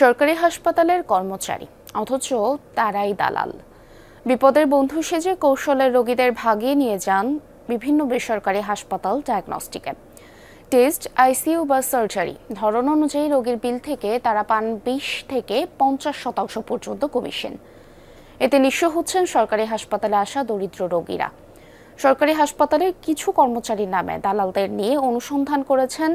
সরকারি হাসপাতালের কর্মচারী, অথচ তারাই দালাল। বিপদের বন্ধু সেজে কৌশলের রোগীদের ভাগিয়ে নিয়ে যান বিভিন্ন বেসরকারি হাসপাতাল ডায়াগনস্টিকে। টেস্ট, আইসিইউ বা সার্জারি ধরন অনুযায়ী রোগীর বিল থেকে তারা পান 20 থেকে 50% পর্যন্ত কমিশন। এতে নিঃস্ব হচ্ছেন সরকারি হাসপাতালে আসা দরিদ্র রোগীরা। সরকারি হাসপাতালের কিছু কর্মচারীর নামে দালালদের নিয়ে অনুসন্ধান করেছেন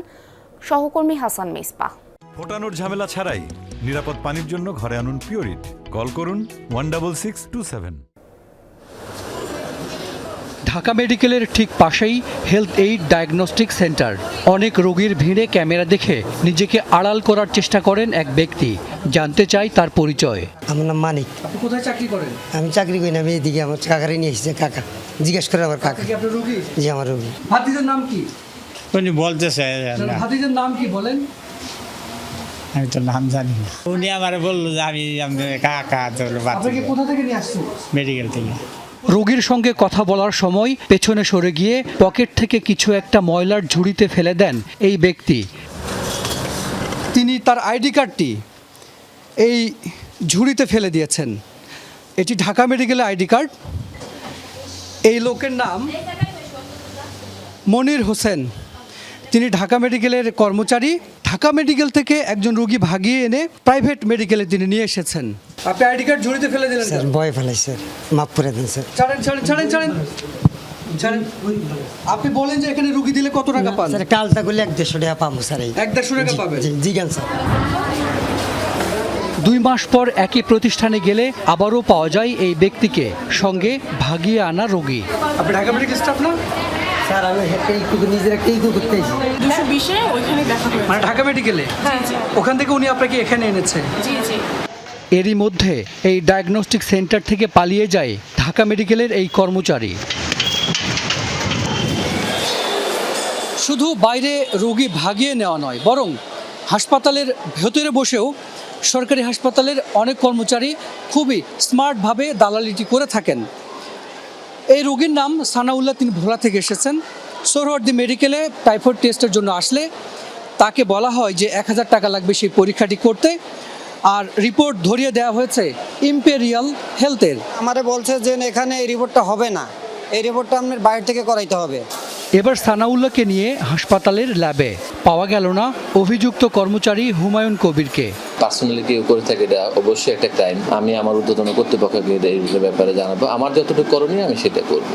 সহকর্মী হাসান মিসবাহ। ফোটানোর ঝামেলা ছাড়াই নিরাপদ পানির জন্য ঘরে আনুন পিওরিট। কল করুন 16627। ঢাকা মেডিকেলের ঠিক পাশেই হেলথ এইড ডায়াগনস্টিক সেন্টার। অনেক রোগীর ভিড়ে ক্যামেরা দেখে নিজেকে আড়াল করার চেষ্টা করেন এক ব্যক্তি। জানতে চাই তার পরিচয়। আমার নাম মানিক। আপনি কোথায় চাকরি করেন? আমি চাকরি করি না, আমি এদিকে আমার কাকারে নিয়ে এসেছি। কাকা জিজ্ঞেস করে আমার কাকা। কি আপনার রোগী? জি, আমার রোগী। ভাতিজার নাম কি? উনি বলতেছে ভাতিজার নাম কি বলেন? আমি তো নাম জানি না। উনি আমার বললো যে আমি কাকা আপনাকে কোথা থেকে নিয়ে আসছেন? মেডিকেল থেকে। রোগীর সঙ্গে কথা বলার সময় পেছনে সরে গিয়ে পকেট থেকে কিছু একটা ময়লার ঝুড়িতে ফেলে দেন এই ব্যক্তি। তিনি তার আইডি কার্ডটি এই ঝুড়িতে ফেলে দিয়েছেন। এটি ঢাকা মেডিকেলের আইডি কার্ড। এই লোকের নাম মনির হোসেন। তিনি ঢাকা মেডিকেলের কর্মচারী। ঢাকা মেডিকেল থেকে একজন রোগী ভাগিয়ে এনে প্রাইভেট মেডিকেলে তিনি নিয়ে এসেছেন। আপনি আইডি কার্ড ঝুড়িতে ফেলে দিলেন স্যার ভয় ফেলাই স্যার, মাফ করে দেন স্যার। ছাড়েন ছাড়েন ছাড়েন ছাড়েন ছাড়েন। আপনি বলেন যে এখানে রোগী দিলে কত টাকা পান? স্যার কালটা করলে 150 টাকা পাবো স্যার। 150 টাকা পাবেন? জি গান স্যার। 2 মাস পর একই প্রতিষ্ঠানে গেলে আবারও পাওয়া যায় এই ব্যক্তিকে, সঙ্গে ভাগিয়ে আনা রোগী। আপনি ঢাকা মেডিকেল স্টাফ না? স্যার আমি নিজের একটা ইকো করতে এসেছি। 220-এ ওইখানে দেখা হয়েছে। মানে ঢাকা মেডিকেলে? হ্যাঁ জি। ওখান থেকে উনি আপনাকে এখানে এনেছে? জি জি। এরই মধ্যে এই ডায়াগনস্টিক সেন্টার থেকে পালিয়ে যায় ঢাকা মেডিকেলের এই কর্মচারী। শুধু বাইরে রোগী ভাগিয়ে নেওয়া নয়, বরং হাসপাতালের ভেতরে বসেও সরকারি হাসপাতালের অনেক কর্মচারী খুবই স্মার্টভাবে দালালিটি করে থাকেন। এই রোগীর নাম সানাউল্লাহ, তিনি ভোলা থেকে এসেছেন। সোহরাওয়ার্দী মেডিকেলে টাইফয়েড টেস্টের জন্য আসলে তাকে বলা হয় যে 1000 টাকা লাগবে সেই পরীক্ষাটি করতে, আর রিপোর্ট ধরিয়ে দেওয়া হয়েছে ইম্পেরিয়াল হেলথের। আমারে বলছে যে এখানে এই রিপোর্টটা হবে না, এই রিপোর্টটা আপনার বাইরে থেকে করাইতে হবে। এবার সানাউল্লাহকে নিয়ে হাসপাতালের ল্যাবে পাওয়া গেল না অভিযুক্ত কর্মচারী হুমায়ুন কবিরকে। পার্সোনালি কেউ করে থাকে এটা অবশ্যই একটা ক্রাইম। আমি আমার ঊর্ধ্বতন কর্তৃপক্ষকে এই ব্যাপারে জানাবো। আমার যতটুকু করণীয় আমি সেটা করব।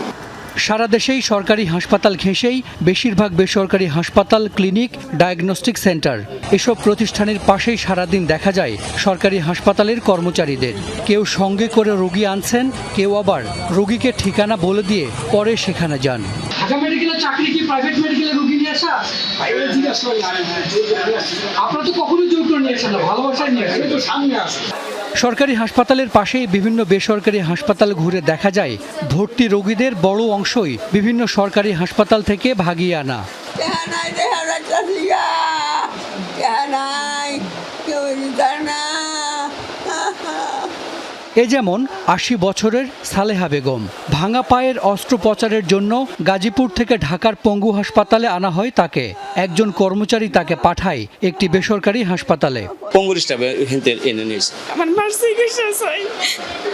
সারা দেশেই সরকারি হাসপাতাল ঘেঁষেই বেশিরভাগ বেসরকারি হাসপাতাল, ক্লিনিক, ডায়াগনস্টিক সেন্টার। এসব প্রতিষ্ঠানের পাশেই সারাদিন দেখা যায় সরকারি হাসপাতালের কর্মচারীদের। কেউ সঙ্গে করে রোগী আনছেন, কেউ আবার রোগীকে ঠিকানা বলে দিয়ে পরে সেখানে যান। ঢাকা মেডিকেলের চাকরি কি প্রাইভেট মেডিকেলে রোগী নিয়ে আসা? আপনারা তো কখনোই জোর করে নিয়ে আসেন না, ভালোবাসায় নিয়ে আসেন। তো সামনে আসে। সরকারি হাসপাতালের পাশেই বিভিন্ন বেসরকারি হাসপাতাল ঘুরে দেখা যায় ভর্তি রোগীদের বড় অংশই বিভিন্ন সরকারি হাসপাতাল থেকে ভাগিয়ে আনা। এ যেমন 80 বছরের সালেহা বেগম। ভাঙা পায়ের অস্ত্রোপচারের জন্য গাজীপুর থেকে ঢাকার পঙ্গু হাসপাতালে আনা হয় তাকে। একজন কর্মচারী তাকে পাঠায় একটি বেসরকারি হাসপাতালে। পঙ্গুর স্টাফে এনে নিয়েছে। আমার মার চিকিৎসা চাই,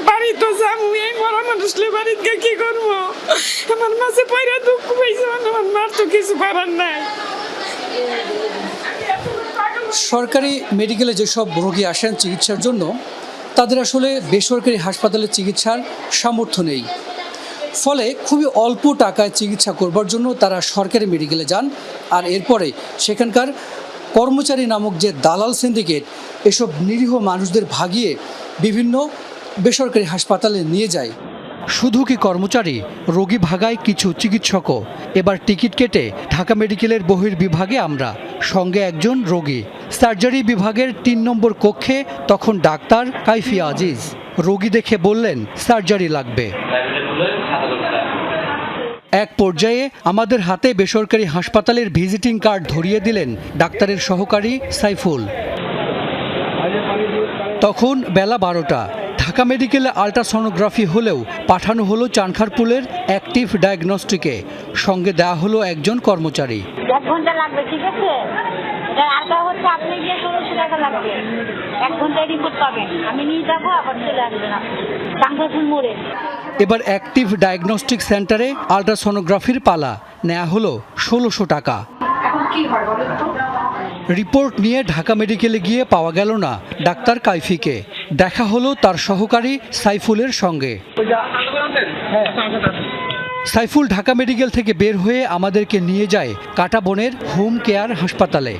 বাড়ি তো যাবো, এই বড় মানুষলে বাড়িতে কি করবো? আমার মাঝে পয়রা দুঃখ পাইছে, আমার মার তো কিছু করার নাই। সরকারি মেডিকেলে যেসব রোগী আসেন চিকিৎসার জন্য, তাদের আসলে বেসরকারি হাসপাতালে চিকিৎসার সামর্থ্য নেই। ফলে খুবই অল্প টাকায় চিকিৎসা করবার জন্য তারা সরকারি মেডিকেলে যান, আর এরপরে সেখানকার কর্মচারী নামক যে দালাল সিন্ডিকেট এসব নিরীহ মানুষদের ভাগিয়ে বিভিন্ন বেসরকারি হাসপাতালে নিয়ে যায়। শুধু কি কর্মচারী, রোগী ভাগায় কিছু চিকিৎসকও। এবার টিকিট কেটে ঢাকা মেডিকেলের বহির্বিভাগে আমরা, সঙ্গে একজন রোগী। সার্জারি বিভাগের 3 নম্বর কক্ষে তখন ডাক্তার কাইফিয়া আজিজ। রোগী দেখে বললেন সার্জারি লাগবে। এক পর্যায়ে আমাদের হাতে বেসরকারি হাসপাতালের ভিজিটিং কার্ড ধরিয়ে দিলেন ডাক্তারের সহকারী সাইফুল। তখন বেলা 12টা। ঢাকা মেডিকেলে আল্ট্রাসনোগ্রাফি হলেও পাঠানো হলো চানখারপুলের অ্যাক্টিভ ডায়াগনস্টিকে। সঙ্গে দেওয়া হলো একজন কর্মচারী। 1 ঘন্টা লাগবে, ঠিক আছে? আরটা হচ্ছে আপনি গিয়ে 1600 টাকা লাগবে, 1 ঘন্টায় রিপোর্ট পাবেন, আমি নিয়ে যাবো আবার চলে আসবেন আপনি কাঙ্কাসুল মোড়ে। এবার অ্যাক্টিভ ডায়াগনস্টিক সেন্টারে আল্ট্রাসোনোগ্রাফির পালা, নেওয়া হলো 1600 টাকা। রিপোর্ট নিয়ে ঢাকা মেডিকেলে গিয়ে পাওয়া গেল না ডাক্তার কাইফিকে। দেখা হলো তার সহকারী সাইফুলের সঙ্গে। সাইফুল ঢাকা মেডিকেল থেকে বের হয়ে আমাদেরকে নিয়ে যায় কাঁটাবনের হোম কেয়ার হাসপাতালে।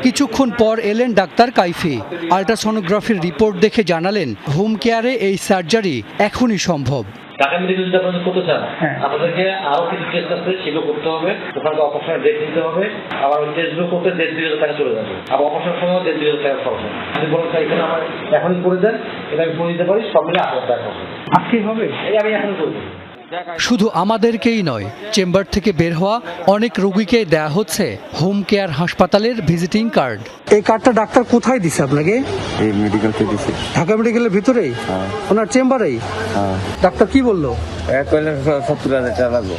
কিছুক্ষণ পর এলেন ডাক্তার কাইফি। আল্ট্রাসোনোগ্রাফির রিপোর্ট দেখে জানালেন হোম কেয়ারে এই সার্জারি এখনই সম্ভব। ঢাকা মেডিকেল যদি আপনারা করতে চান, আপনাদেরকে আরো কিছু টেস্ট আছে, সেগুলো করতে হবে। ওখানে অপারেশনের ডেট নিতে হবে, আবার ওই টেস্টগুলো করতে 1.5-2,000 টাকা চলে যাবে। আবার অপারেশনের সময় 1.5-2,000 টাকা খরচ হবে। আপনি বলেন এখানে আমার এখনই করে দেন, এটা আমি করে দিতে পারি, সব মিলে 8,000 টাকা খরচ হবে। আজকেই হবে? এই আমি এখনই করে দিই। শুধু আমাদেরকেই নয়, চেম্বার থেকে বের হওয়া অনেক রোগীকে দেয়া হচ্ছে হোম কেয়ার হাসপাতালের ভিজিটিং কার্ড। এই কার্ডটা ডাক্তার কোথায় দিছে আপনাকে? এই মেডিকেল থেকে দিছে। ঢাকা মেডিকেলের ভিতরেই? ওনার চেম্বারেই? ডাক্তার কি বললো? 70,000 টাকা লাগবে।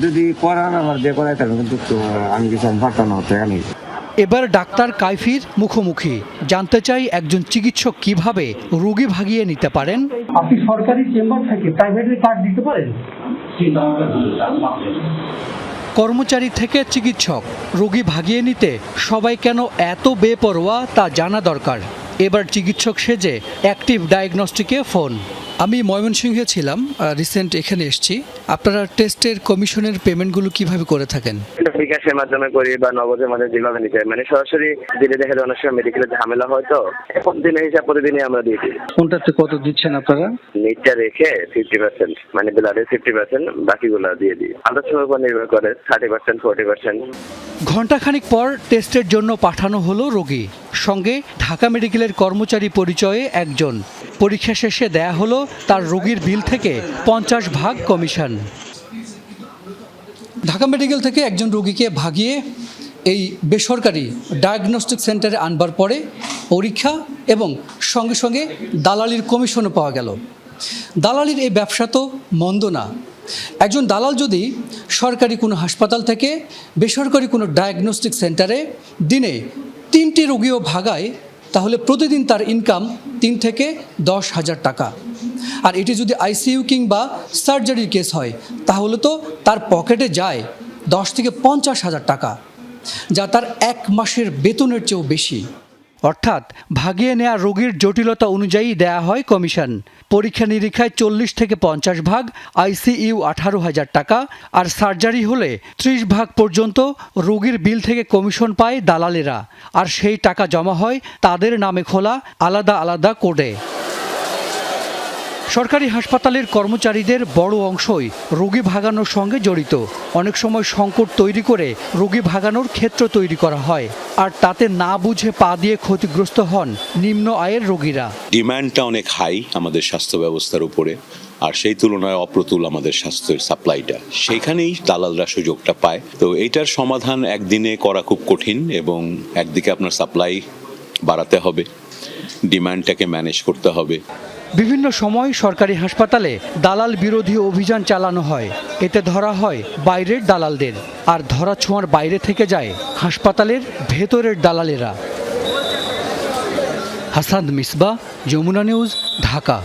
যদি করান আমার দিয়ে করাই থাকবেন, কিন্তু আমি কিছু পাঠানো হতো এখানে। এবার ডাক্তার কাইফির মুখোমুখি। জানতে চাই একজন চিকিৎসক কিভাবে রোগী ভাগিয়ে নিতে পারেন। আপনি সরকারি চেম্বার থেকে প্রাইভেটের কার্ড দিতে পারেন? কর্মচারী থেকে চিকিৎসক, রোগী ভাগিয়ে নিতে সবাই কেন এত বেপরোয়া তা জানা দরকার। এবার চিকিৎসক সেজে অ্যাক্টিভ ডায়াগনস্টিকে ফোন। আমি ময়মনসিংহে ছিলাম, রিসেন্ট এখানে এসেছি। আপনারা টেস্টের কমিশনের পেমেন্টগুলো কিভাবে করে থাকেন? বিকাশের মাধ্যমে করি বা নগদের মাধ্যমে যেভাবে নিতে হয়, মানে সরাসরি দিলে দেখা যায় অনেক সময় মেডিকেলে ঝামেলা হয়, তো প্রতিদিনের হিসাব প্রতিদিনই আমরা দিয়ে দিই। কোনটাতে কত দিচ্ছেন আপনারা? নিটটা রেখে 50%, মানে ব্লাডের 50%, বাকিগুলো দিয়ে দিই। আল্ট্রাসাউন্ডের উপর নির্ভর করে 30%, 40%। ঘণ্টাখানিক পর টেস্টের জন্য পাঠানো হলো রোগী। সঙ্গে ঢাকা মেডিকেলের কর্মচারী পরিচয়ে একজন। পরীক্ষা শেষে দেয়া হলো তার রোগীর বিল থেকে 50 ভাগ কমিশন। ঢাকা মেডিকেল থেকে একজন রোগীকে ভাগিয়ে এই বেসরকারি ডায়াগনস্টিক সেন্টারে আনবার পরে পরীক্ষা এবং সঙ্গে সঙ্গে দালালির কমিশনও পাওয়া গেল। দালালির এই ব্যবসা তো মন্দ না। একজন দালাল যদি সরকারি কোনো হাসপাতাল থেকে বেসরকারি কোনো ডায়াগনস্টিক সেন্টারে দিনে 3টি রোগীও ভাগায়, তাহলে প্রতিদিন তার ইনকাম 3 থেকে 10,000 টাকা। আর এটি যদি আইসিইউ কিংবা সার্জারির কেস হয়, তাহলে তো তার পকেটে যায় 10 থেকে 50,000 টাকা, যা তার 1 মাসের বেতনের চেয়েও বেশি। অর্থাৎ ভাগিয়ে নেওয়া রোগীর জটিলতা অনুযায়ী দেয়া হয় কমিশন। পরীক্ষা নিরীক্ষায় 40 থেকে 50 ভাগ, আইসিইউ 18,000 টাকা, আর সার্জারি হলে 30 ভাগ পর্যন্ত রোগীর বিল থেকে কমিশন পায় দালালেরা। আর সেই টাকা জমা হয় তাদের নামে খোলা আলাদা আলাদা কোডে। সরকারি হাসপাতালের কর্মচারীদের বড় অংশই রোগী ভাগানোর সঙ্গে জড়িত। অনেক সময় সংকট তৈরি করে রোগী ভাগানোর ক্ষেত্র তৈরি করা হয়, আর তাতে না বুঝে পা দিয়ে ক্ষতিগ্রস্ত হন নিম্ন আয়ের রোগীরা। ডিমান্ডটা অনেক হাই আমাদের স্বাস্থ্য ব্যবস্থার উপরে, আর সেই তুলনায় অপ্রতুল আমাদের স্বাস্থ্যের সাপ্লাইটা। সেইখানেই দালালরা সুযোগটা পায়। তো এইটার সমাধান একদিনে করা খুব কঠিন, এবং একদিকে আপনার সাপ্লাই বাড়াতে হবে, ডিমান্ডটাকে ম্যানেজ করতে হবে। বিভিন্ন সময় সরকারি হাসপাতালে দালাল বিরোধী অভিযান চালানো হয়। এতে ধরা হয় বাইরের দালালদের, আর ধরা ছোঁয়ার বাইরে থেকে যায় হাসপাতালের ভেতরের দালালেরা। হাসান মিসবাহ, যমুনা নিউজ, ঢাকা।